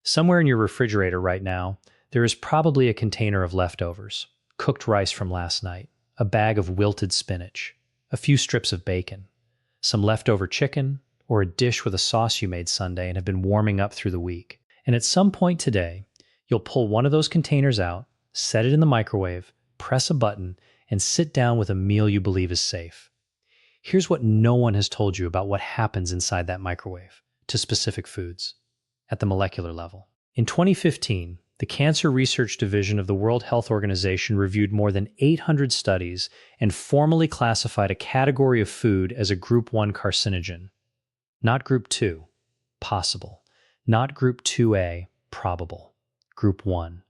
Somewhere in your refrigerator right now, there is probably a container of leftovers, cooked rice from last night, a bag of wilted spinach, a few strips of bacon, some leftover chicken, or a dish with a sauce you made Sunday and have been warming up through the week. And at some point today, you'll pull one of those containers out, set it in the microwave, press a button, and sit down with a meal you believe is safe. Here's what no one has told you about what happens inside that microwave to specific foods at the molecular level. In 2015, the Cancer Research Division of the World Health Organization reviewed more than 800 studies and formally classified a category of food as a Group 1 carcinogen. Not Group 2, possible. Not Group 2A, probable. Group 1,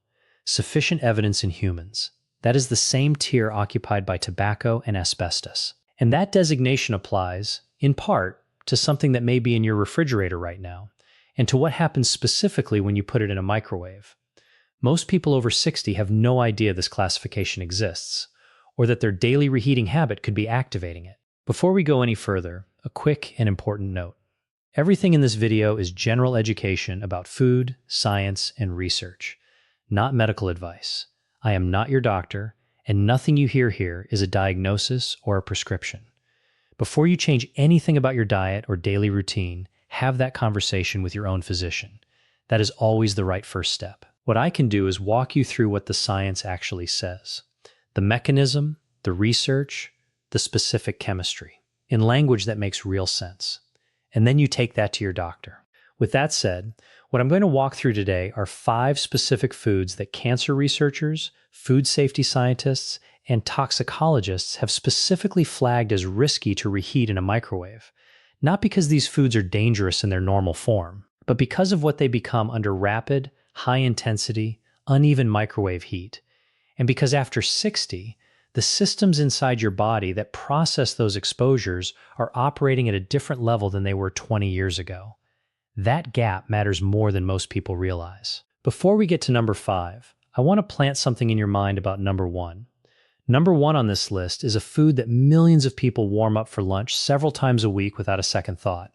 sufficient evidence in humans. That is the same tier occupied by tobacco and asbestos. And that designation applies, in part, to something that may be in your refrigerator right now, and to what happens specifically when you put it in a microwave. Most people over 60 have no idea this classification exists, or that their daily reheating habit could be activating it. Before we go any further, a quick and important note. Everything in this video is general education about food, science, and research, not medical advice. I am not your doctor, and nothing you hear here is a diagnosis or a prescription. Before you change anything about your diet or daily routine, have that conversation with your own physician. That is always the right first step. What I can do is walk you through what the science actually says, the mechanism, the research, the specific chemistry, in language that makes real sense. And then you take that to your doctor. With that said, what I'm going to walk through today are 5 specific foods that cancer researchers, food safety scientists, and toxicologists have specifically flagged as risky to reheat in a microwave, not because these foods are dangerous in their normal form, but because of what they become under rapid, high-intensity, uneven microwave heat, and because after 60, the systems inside your body that process those exposures are operating at a different level than they were 20 years ago. That gap matters more than most people realize. Before we get to number 5, I want to plant something in your mind about number 1. Number 1 on this list is a food that millions of people warm up for lunch several times a week without a second thought.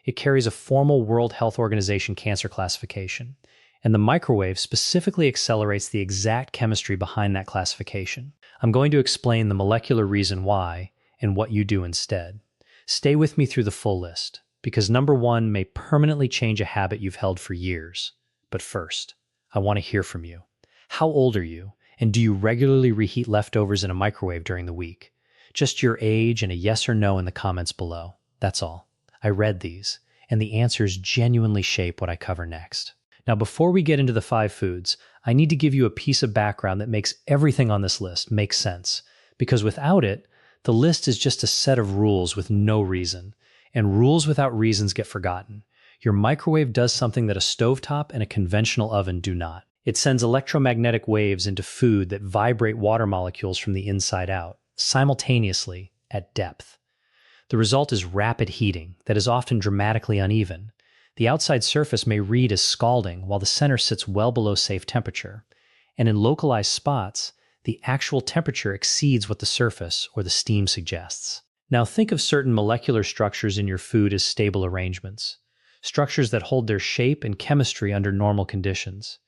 It carries a formal World Health Organization cancer classification, and the microwave specifically accelerates the exact chemistry behind that classification. I'm going to explain the molecular reason why and what you do instead. Stay with me through the full list, because number 1 may permanently change a habit you've held for years. But first, I want to hear from you. How old are you, and do you regularly reheat leftovers in a microwave during the week? Just your age and a yes or no in the comments below. That's all. I read these, and the answers genuinely shape what I cover next. Now, before we get into the 5 foods, I need to give you a piece of background that makes everything on this list make sense, because without it, the list is just a set of rules with no reason, and rules without reasons get forgotten. Your microwave does something that a stovetop and a conventional oven do not. It sends electromagnetic waves into food that vibrate water molecules from the inside out, simultaneously, at depth. The result is rapid heating that is often dramatically uneven. The outside surface may read as scalding while the center sits well below safe temperature, and in localized spots, the actual temperature exceeds what the surface or the steam suggests. Now think of certain molecular structures in your food as stable arrangements, structures that hold their shape and chemistry under normal conditions.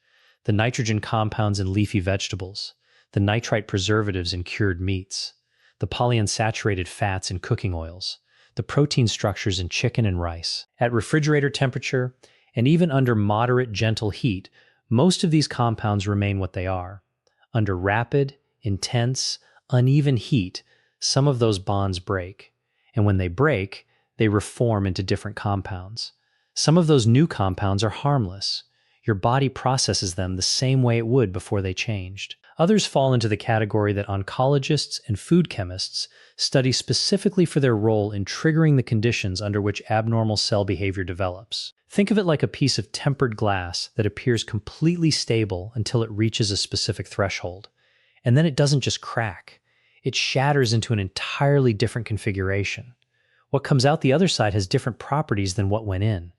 The nitrogen compounds in leafy vegetables, the nitrite preservatives in cured meats, the polyunsaturated fats in cooking oils, the protein structures in chicken and rice. At refrigerator temperature, and even under moderate, gentle heat, most of these compounds remain what they are. Under rapid, intense, uneven heat, some of those bonds break. And when they break, they reform into different compounds. Some of those new compounds are harmless. Your body processes them the same way it would before they changed. Others fall into the category that oncologists and food chemists study specifically for their role in triggering the conditions under which abnormal cell behavior develops. Think of it like a piece of tempered glass that appears completely stable until it reaches a specific threshold. And then it doesn't just crack. It shatters into an entirely different configuration. What comes out the other side has different properties than what went in.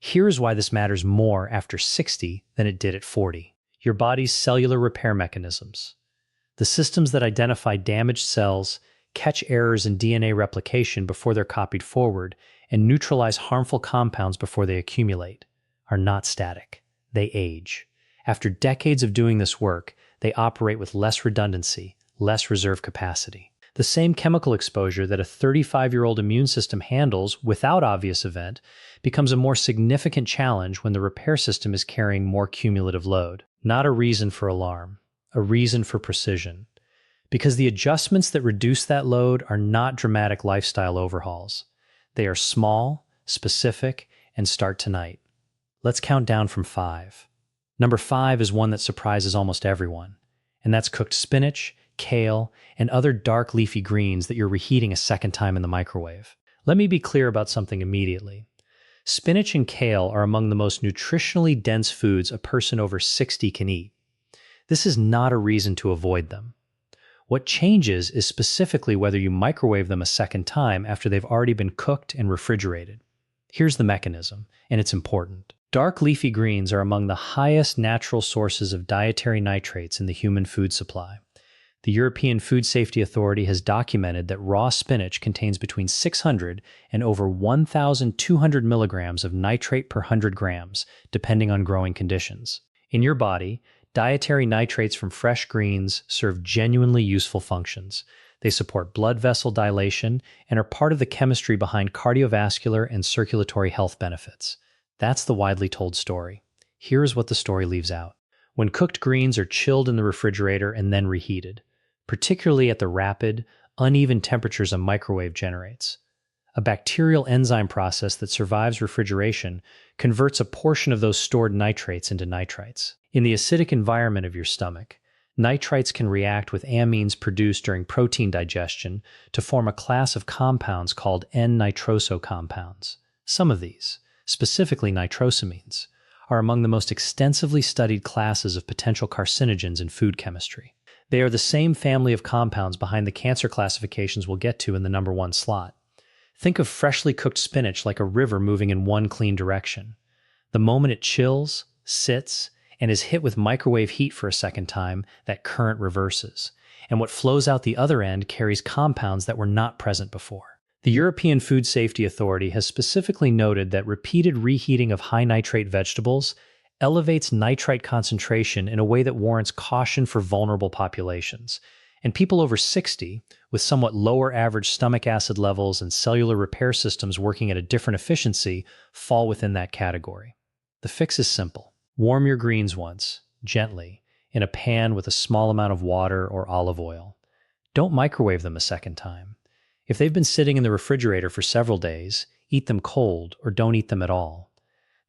Here's why this matters more after 60 than it did at 40. Your body's cellular repair mechanisms. The systems that identify damaged cells, catch errors in DNA replication before they're copied forward, and neutralize harmful compounds before they accumulate, are not static. they age. After decades of doing this work, they operate with less redundancy, less reserve capacity. The same chemical exposure that a 35-year-old immune system handles without obvious event becomes a more significant challenge when the repair system is carrying more cumulative load. Not a reason for alarm, a reason for precision. Because the adjustments that reduce that load are not dramatic lifestyle overhauls. They are small, specific, and start tonight. Let's count down from 5. Number 5 is one that surprises almost everyone, and that's cooked spinach, kale, and other dark leafy greens that you're reheating a second time in the microwave. Let me be clear about something immediately. Spinach and kale are among the most nutritionally dense foods a person over 60 can eat. This is not a reason to avoid them. What changes is specifically whether you microwave them a second time after they've already been cooked and refrigerated. Here's the mechanism, and it's important. Dark leafy greens are among the highest natural sources of dietary nitrates in the human food supply. The European Food Safety Authority has documented that raw spinach contains between 600 and over 1,200 milligrams of nitrate per 100 grams, depending on growing conditions. In your body, dietary nitrates from fresh greens serve genuinely useful functions. They support blood vessel dilation and are part of the chemistry behind cardiovascular and circulatory health benefits. That's the widely told story. Here's what the story leaves out. When cooked greens are chilled in the refrigerator and then reheated, particularly at the rapid, uneven temperatures a microwave generates, a bacterial enzyme process that survives refrigeration converts a portion of those stored nitrates into nitrites. In the acidic environment of your stomach, nitrites can react with amines produced during protein digestion to form a class of compounds called N-nitroso compounds. Some of these, specifically nitrosamines, are among the most extensively studied classes of potential carcinogens in food chemistry. They are the same family of compounds behind the cancer classifications we'll get to in the number 1 slot. Think of freshly cooked spinach like a river moving in one clean direction. The moment it chills, sits, and is hit with microwave heat for a second time, that current reverses, and what flows out the other end carries compounds that were not present before. The European Food Safety Authority has specifically noted that repeated reheating of high nitrate vegetables elevates nitrite concentration in a way that warrants caution for vulnerable populations, and people over 60, with somewhat lower average stomach acid levels and cellular repair systems working at a different efficiency, fall within that category. The fix is simple. Warm your greens once, gently, in a pan with a small amount of water or olive oil. Don't microwave them a second time. If they've been sitting in the refrigerator for several days, eat them cold or don't eat them at all.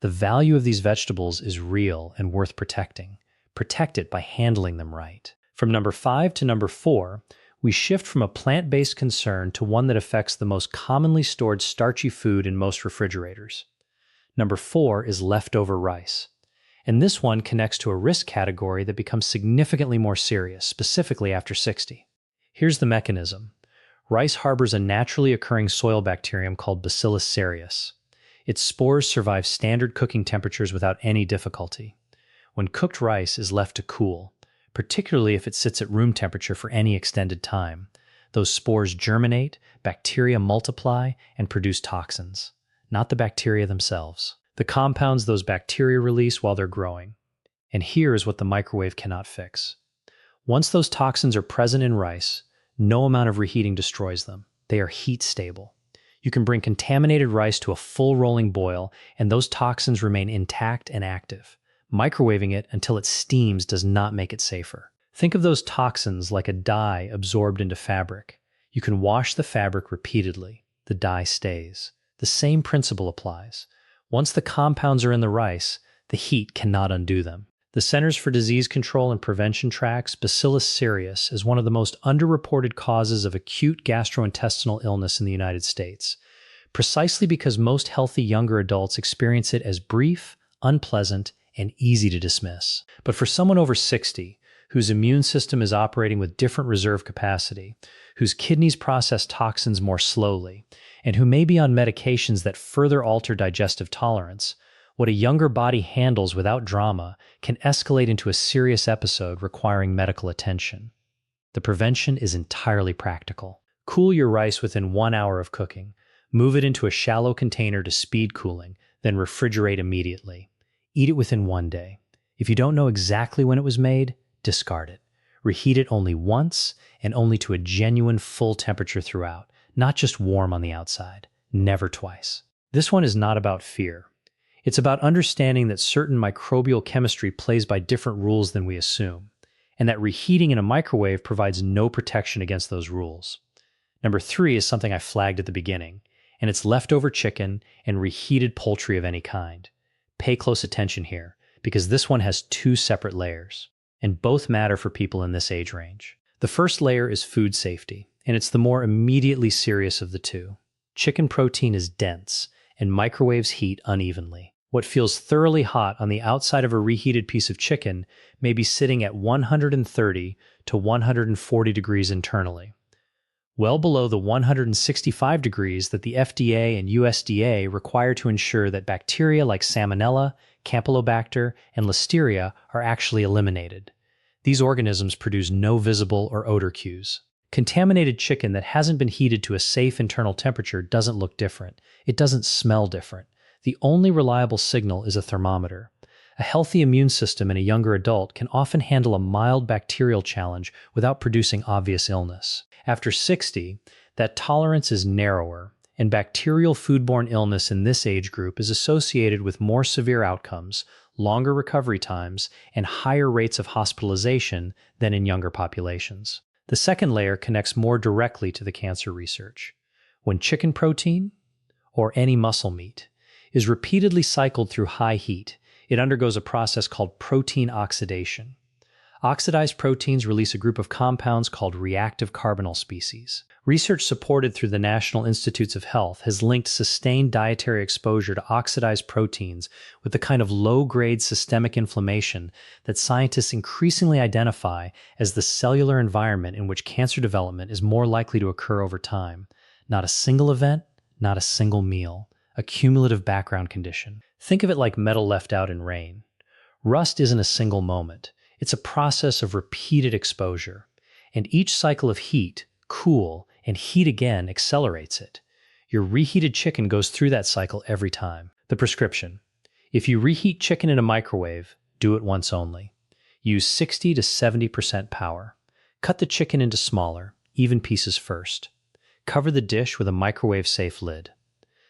The value of these vegetables is real and worth protecting. Protect it by handling them right. From number 5 to number 4, we shift from a plant-based concern to one that affects the most commonly stored starchy food in most refrigerators. Number 4 is leftover rice. And this one connects to a risk category that becomes significantly more serious, specifically after 60. Here's the mechanism. Rice harbors a naturally occurring soil bacterium called Bacillus cereus. Its spores survive standard cooking temperatures without any difficulty. When cooked rice is left to cool, particularly if it sits at room temperature for any extended time, those spores germinate, bacteria multiply, and produce toxins, not the bacteria themselves. The compounds those bacteria release while they're growing. And here is what the microwave cannot fix. Once those toxins are present in rice, no amount of reheating destroys them. They are heat stable. You can bring contaminated rice to a full rolling boil, and those toxins remain intact and active. Microwaving it until it steams does not make it safer. Think of those toxins like a dye absorbed into fabric. You can wash the fabric repeatedly. The dye stays. The same principle applies. Once the compounds are in the rice, the heat cannot undo them. The Centers for Disease Control and Prevention tracks Bacillus cereus as one of the most underreported causes of acute gastrointestinal illness in the United States, precisely because most healthy younger adults experience it as brief, unpleasant, and easy to dismiss. But for someone over 60, whose immune system is operating with different reserve capacity, whose kidneys process toxins more slowly, and who may be on medications that further alter digestive tolerance, what a younger body handles without drama can escalate into a serious episode requiring medical attention. The prevention is entirely practical. Cool your rice within 1 hour of cooking. Move it into a shallow container to speed cooling, then refrigerate immediately. Eat it within 1 day. If you don't know exactly when it was made, discard it. Reheat it only once and only to a genuine full temperature throughout, not just warm on the outside. Never twice. This one is not about fear. It's about understanding that certain microbial chemistry plays by different rules than we assume, and that reheating in a microwave provides no protection against those rules. Number 3 is something I flagged at the beginning, and it's leftover chicken and reheated poultry of any kind. Pay close attention here, because this one has 2 separate layers, and both matter for people in this age range. The first layer is food safety, and it's the more immediately serious of the 2. Chicken protein is dense, and microwaves heat unevenly. What feels thoroughly hot on the outside of a reheated piece of chicken may be sitting at 130 to 140 degrees internally, well below the 165 degrees that the FDA and USDA require to ensure that bacteria like Salmonella, Campylobacter, and Listeria are actually eliminated. These organisms produce no visible or odor cues. Contaminated chicken that hasn't been heated to a safe internal temperature doesn't look different. It doesn't smell different. The only reliable signal is a thermometer. A healthy immune system in a younger adult can often handle a mild bacterial challenge without producing obvious illness. After 60, that tolerance is narrower, and bacterial foodborne illness in this age group is associated with more severe outcomes, longer recovery times, and higher rates of hospitalization than in younger populations. The second layer connects more directly to the cancer research. When chicken protein, or any muscle meat, is repeatedly cycled through high heat, it undergoes a process called protein oxidation. Oxidized proteins release a group of compounds called reactive carbonyl species. Research supported through the National Institutes of Health has linked sustained dietary exposure to oxidized proteins with the kind of low-grade systemic inflammation that scientists increasingly identify as the cellular environment in which cancer development is more likely to occur over time. Not a single event, not a single meal. A cumulative background condition. Think of it like metal left out in rain. Rust isn't a single moment. It's a process of repeated exposure. And each cycle of heat, cool, and heat again accelerates it. Your reheated chicken goes through that cycle every time. The prescription. If you reheat chicken in a microwave, do it once only. Use 60 to 70% power. Cut the chicken into smaller, even pieces first. Cover the dish with a microwave-safe lid.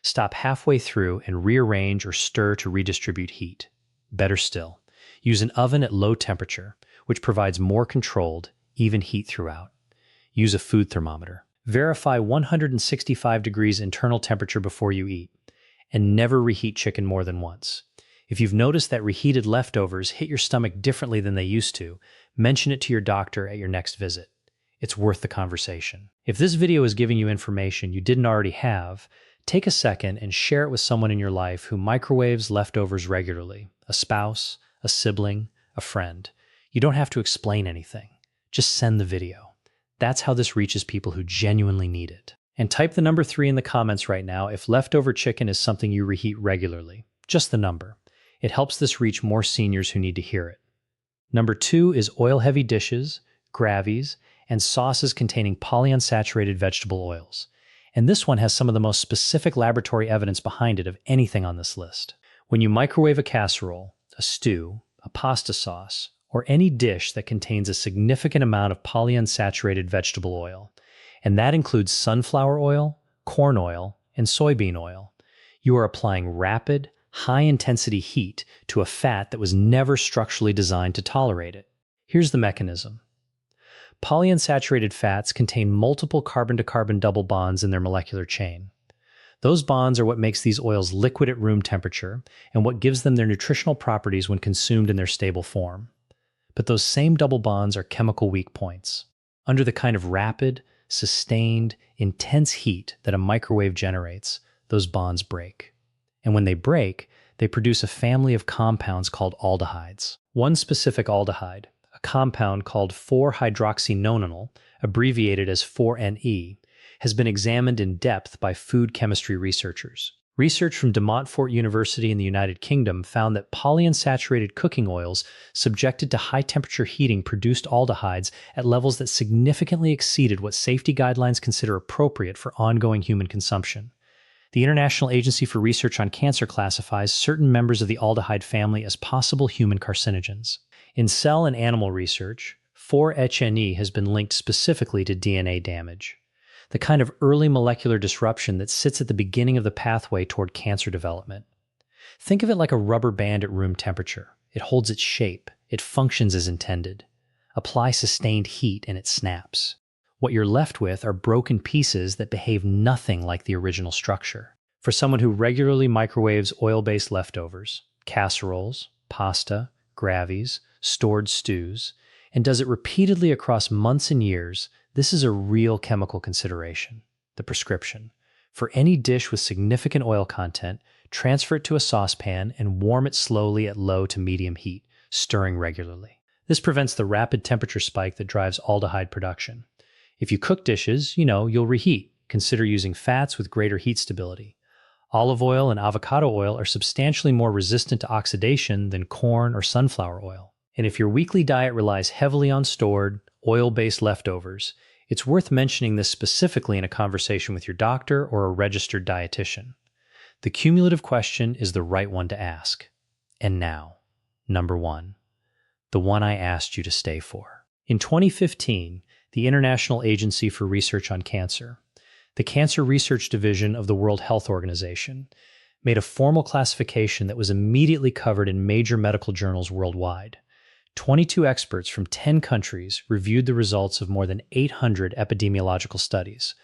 Stop halfway through and rearrange or stir to redistribute heat. Better still, use an oven at low temperature, which provides more controlled, even heat throughout. Use a food thermometer. Verify 165 degrees internal temperature before you eat, and never reheat chicken more than once. If you've noticed that reheated leftovers hit your stomach differently than they used to, mention it to your doctor at your next visit. It's worth the conversation. If this video is giving you information you didn't already have, take a second and share it with someone in your life who microwaves leftovers regularly. A spouse, a sibling, a friend. You don't have to explain anything. Just send the video. That's how this reaches people who genuinely need it. And type the number 3 in the comments right now if leftover chicken is something you reheat regularly. Just the number. It helps this reach more seniors who need to hear it. Number 2 is oil-heavy dishes, gravies, and sauces containing polyunsaturated vegetable oils. And this one has some of the most specific laboratory evidence behind it of anything on this list. When you microwave a casserole, a stew, a pasta sauce, or any dish that contains a significant amount of polyunsaturated vegetable oil, and that includes sunflower oil, corn oil, and soybean oil, you are applying rapid, high-intensity heat to a fat that was never structurally designed to tolerate it. Here's the mechanism. Polyunsaturated fats contain multiple carbon-to-carbon double bonds in their molecular chain. Those bonds are what makes these oils liquid at room temperature and what gives them their nutritional properties when consumed in their stable form. But those same double bonds are chemical weak points. Under the kind of rapid, sustained, intense heat that a microwave generates, those bonds break. And when they break, they produce a family of compounds called aldehydes. One specific aldehyde, a compound called 4-hydroxynonenal, abbreviated as 4-NE, has been examined in depth by food chemistry researchers. Research from De Montfort University in the United Kingdom found that polyunsaturated cooking oils subjected to high-temperature heating produced aldehydes at levels that significantly exceeded what safety guidelines consider appropriate for ongoing human consumption. The International Agency for Research on Cancer classifies certain members of the aldehyde family as possible human carcinogens. In cell and animal research, 4-HNE has been linked specifically to DNA damage, the kind of early molecular disruption that sits at the beginning of the pathway toward cancer development. Think of it like a rubber band at room temperature. It holds its shape. It functions as intended. Apply sustained heat and it snaps. What you're left with are broken pieces that behave nothing like the original structure. For someone who regularly microwaves oil-based leftovers, casseroles, pasta, gravies, stored stews, and does it repeatedly across months and years, this is a real chemical consideration. The prescription. For any dish with significant oil content, transfer it to a saucepan and warm it slowly at low to medium heat, stirring regularly. This prevents the rapid temperature spike that drives aldehyde production. If you cook dishes, you'll reheat. Consider using fats with greater heat stability. Olive oil and avocado oil are substantially more resistant to oxidation than corn or sunflower oil. And if your weekly diet relies heavily on stored, oil-based leftovers, it's worth mentioning this specifically in a conversation with your doctor or a registered dietitian. The cumulative question is the right one to ask. And now, number 1, the one I asked you to stay for. In 2015, the International Agency for Research on Cancer, the Cancer Research Division of the World Health Organization, made a formal classification that was immediately covered in major medical journals worldwide. 22 experts from 10 countries reviewed the results of more than 800 epidemiological studies.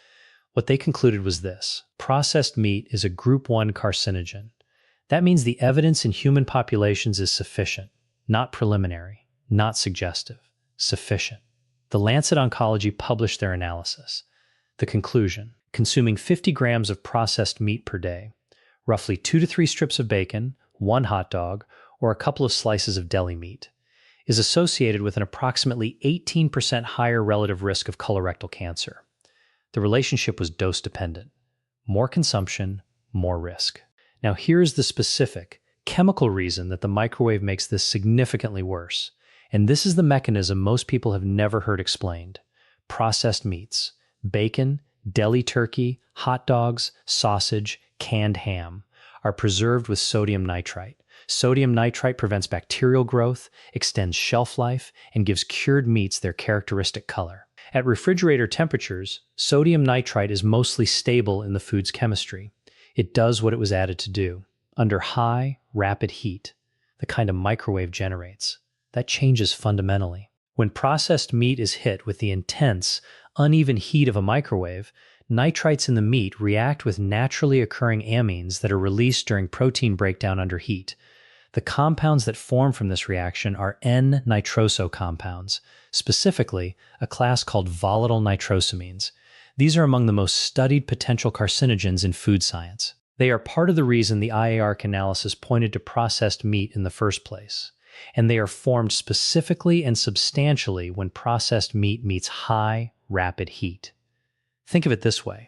What they concluded was this: processed meat is a Group 1 carcinogen. That means the evidence in human populations is sufficient, not preliminary, not suggestive, sufficient. The Lancet Oncology published their analysis. The conclusion: consuming 50 grams of processed meat per day, roughly 2 to 3 strips of bacon, 1 hot dog, or a couple of slices of deli meat, is associated with an approximately 18% higher relative risk of colorectal cancer. The relationship was dose-dependent. More consumption, more risk. Now here's the specific, chemical reason that the microwave makes this significantly worse. And this is the mechanism most people have never heard explained. Processed meats, bacon, deli turkey, hot dogs, sausage, canned ham, are preserved with sodium nitrite. Sodium nitrite prevents bacterial growth, extends shelf life, and gives cured meats their characteristic color. At refrigerator temperatures, sodium nitrite is mostly stable in the food's chemistry. It does what it was added to do. Under high, rapid heat, the kind a microwave generates, that changes fundamentally. When processed meat is hit with the intense, uneven heat of a microwave, nitrites in the meat react with naturally occurring amines that are released during protein breakdown under heat. The compounds that form from this reaction are N-nitroso compounds, specifically a class called volatile nitrosamines. These are among the most studied potential carcinogens in food science. They are part of the reason the IARC analysis pointed to processed meat in the first place. And they are formed specifically and substantially when processed meat meets high, rapid heat. Think of it this way.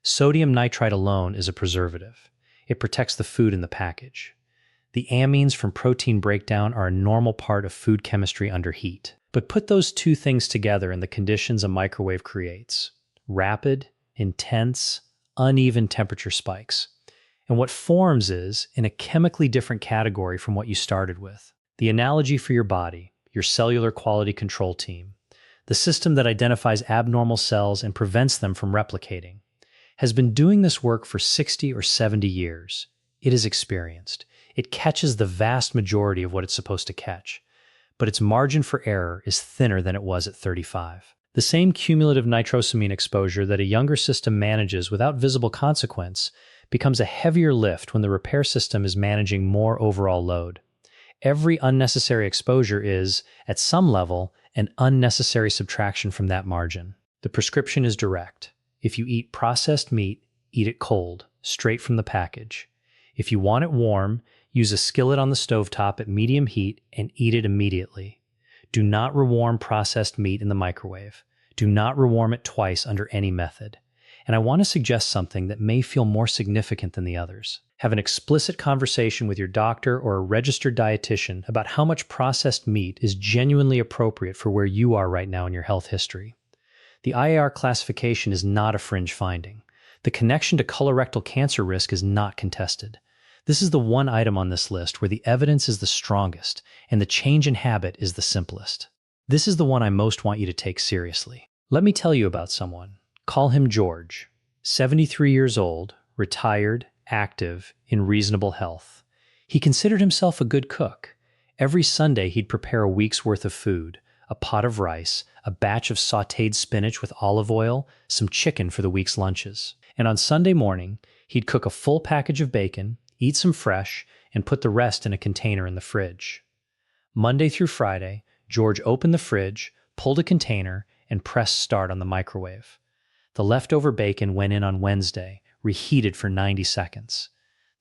Sodium nitrite alone is a preservative. It protects the food in the package. The amines from protein breakdown are a normal part of food chemistry under heat. But put those two things together in the conditions a microwave creates: rapid, intense, uneven temperature spikes. And what forms is in a chemically different category from what you started with. The analogy for your body, your cellular quality control team, the system that identifies abnormal cells and prevents them from replicating, has been doing this work for 60 or 70 years. It is experienced. It catches the vast majority of what it's supposed to catch, but its margin for error is thinner than it was at 35. The same cumulative nitrosamine exposure that a younger system manages without visible consequence becomes a heavier lift when the repair system is managing more overall load. Every unnecessary exposure is, at some level, an unnecessary subtraction from that margin. The prescription is direct. If you eat processed meat, eat it cold, straight from the package. If you want it warm, use a skillet on the stovetop at medium heat and eat it immediately. Do not rewarm processed meat in the microwave. Do not rewarm it twice under any method. And I want to suggest something that may feel more significant than the others. Have an explicit conversation with your doctor or a registered dietitian about how much processed meat is genuinely appropriate for where you are right now in your health history. The IAR classification is not a fringe finding. The connection to colorectal cancer risk is not contested. This is the one item on this list where the evidence is the strongest and the change in habit is the simplest. This is the one I most want you to take seriously. Let me tell you about someone. Call him George. 73 years old, retired, active, in reasonable health. He considered himself a good cook. Every Sunday he'd prepare a week's worth of food, a pot of rice, a batch of sautéed spinach with olive oil, some chicken for the week's lunches. And on Sunday morning, he'd cook a full package of bacon, eat some fresh, and put the rest in a container in the fridge. Monday through Friday, George opened the fridge, pulled a container, and pressed start on the microwave. The leftover bacon went in on Wednesday, reheated for 90 seconds.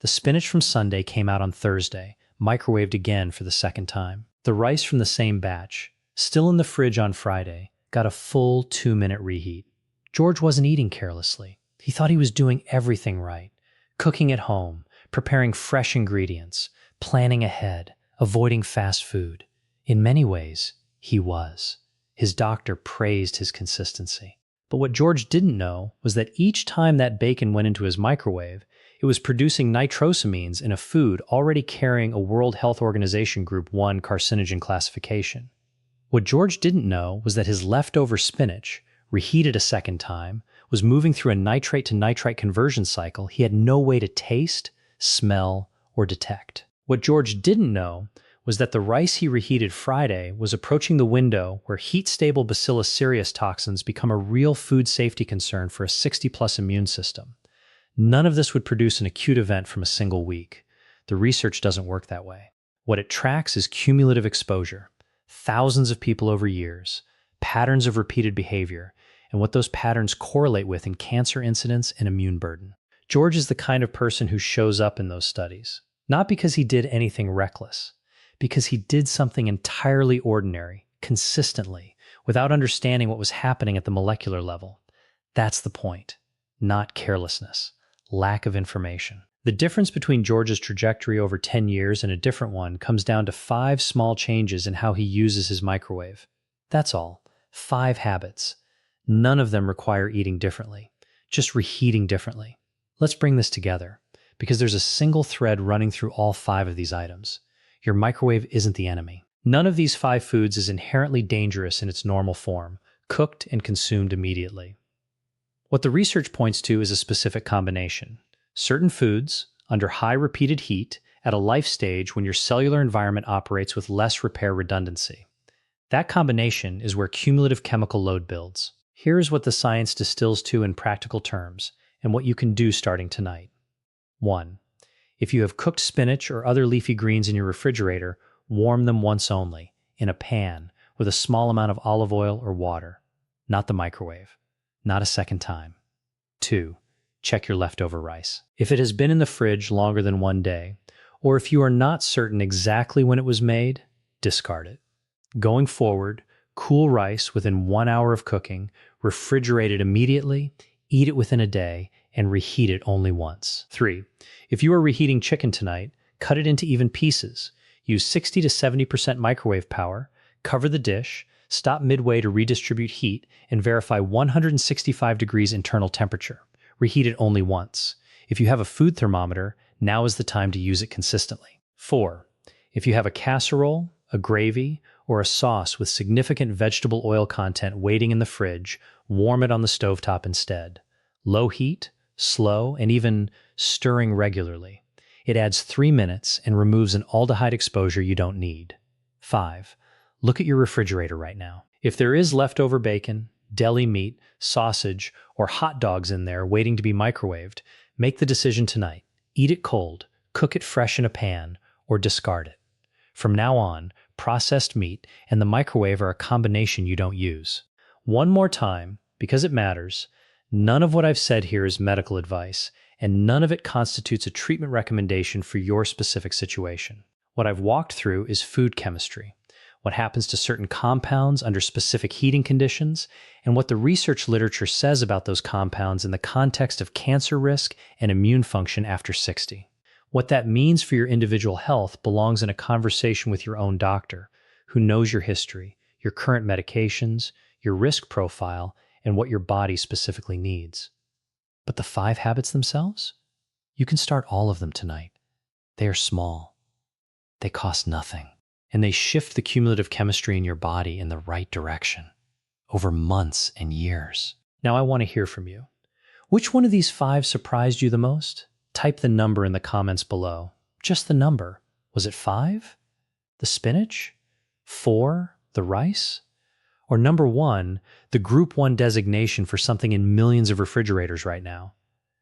The spinach from Sunday came out on Thursday, microwaved again for the second time. The rice from the same batch, still in the fridge on Friday, got a full 2-minute reheat. George wasn't eating carelessly. He thought he was doing everything right, cooking at home, preparing fresh ingredients, planning ahead, avoiding fast food. In many ways, he was. His doctor praised his consistency. But what George didn't know was that each time that bacon went into his microwave, it was producing nitrosamines in a food already carrying a World Health Organization Group 1 carcinogen classification. What George didn't know was that his leftover spinach, reheated a second time, was moving through a nitrate to nitrite conversion cycle he had no way to taste, smell, or detect. What George didn't know was that the rice he reheated Friday was approaching the window where heat-stable Bacillus cereus toxins become a real food safety concern for a 60-plus immune system. None of this would produce an acute event from a single week. The research doesn't work that way. What it tracks is cumulative exposure, thousands of people over years, patterns of repeated behavior, and what those patterns correlate with in cancer incidence and immune burden. George is the kind of person who shows up in those studies, not because he did anything reckless, because he did something entirely ordinary, consistently, without understanding what was happening at the molecular level. That's the point, not carelessness, lack of information. The difference between George's trajectory over 10 years and a different one comes down to 5 small changes in how he uses his microwave. That's all. 5 habits. None of them require eating differently, just reheating differently. Let's bring this together, because there's a single thread running through all 5 of these items. Your microwave isn't the enemy. None of these 5 foods is inherently dangerous in its normal form, cooked and consumed immediately. What the research points to is a specific combination. Certain foods, under high repeated heat, at a life stage when your cellular environment operates with less repair redundancy. That combination is where cumulative chemical load builds. Here's what the science distills to in practical terms, and what you can do starting tonight. 1. If you have cooked spinach or other leafy greens in your refrigerator, warm them once only, in a pan, with a small amount of olive oil or water. Not the microwave. Not a second time. 2. Check your leftover rice. If it has been in the fridge longer than 1 day, or if you are not certain exactly when it was made, discard it. Going forward, cool rice within 1 hour of cooking, refrigerate it immediately, eat it within a day, and reheat it only once. 3. If you are reheating chicken tonight, cut it into even pieces. Use 60 to 70% microwave power, cover the dish, stop midway to redistribute heat, and verify 165 degrees internal temperature. Reheat it only once. If you have a food thermometer, now is the time to use it consistently. 4. If you have a casserole, a gravy, or a sauce with significant vegetable oil content waiting in the fridge, warm it on the stovetop instead. Low heat, slow, and even stirring regularly. It adds 3 minutes and removes an aldehyde exposure you don't need. 5. Look at your refrigerator right now. If there is leftover bacon, deli meat, sausage, or hot dogs in there waiting to be microwaved, make the decision tonight. Eat it cold, cook it fresh in a pan, or discard it. From now on, processed meat and the microwave are a combination you don't use. One more time, because it matters, none of what I've said here is medical advice, and none of it constitutes a treatment recommendation for your specific situation. What I've walked through is food chemistry, what happens to certain compounds under specific heating conditions, and what the research literature says about those compounds in the context of cancer risk and immune function after 60. What that means for your individual health belongs in a conversation with your own doctor, who knows your history, your current medications, your risk profile, and what your body specifically needs. But the 5 habits themselves? You can start all of them tonight. They are small. They cost nothing. And they shift the cumulative chemistry in your body in the right direction over months and years. Now I want to hear from you. Which one of these 5 surprised you the most? Type the number in the comments below. Just the number. Was it 5? The spinach? 4? The rice? Or number 1, the Group 1 designation for something in millions of refrigerators right now?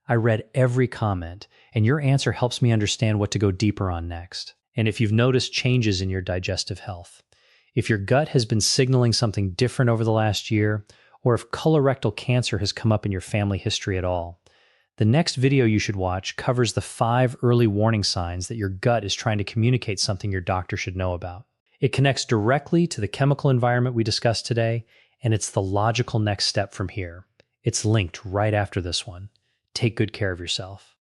I read every comment, and your answer helps me understand what to go deeper on next. And if you've noticed changes in your digestive health, if your gut has been signaling something different over the last year, or if colorectal cancer has come up in your family history at all, the next video you should watch covers the 5 early warning signs that your gut is trying to communicate something your doctor should know about. It connects directly to the chemical environment we discussed today, and it's the logical next step from here. It's linked right after this one. Take good care of yourself.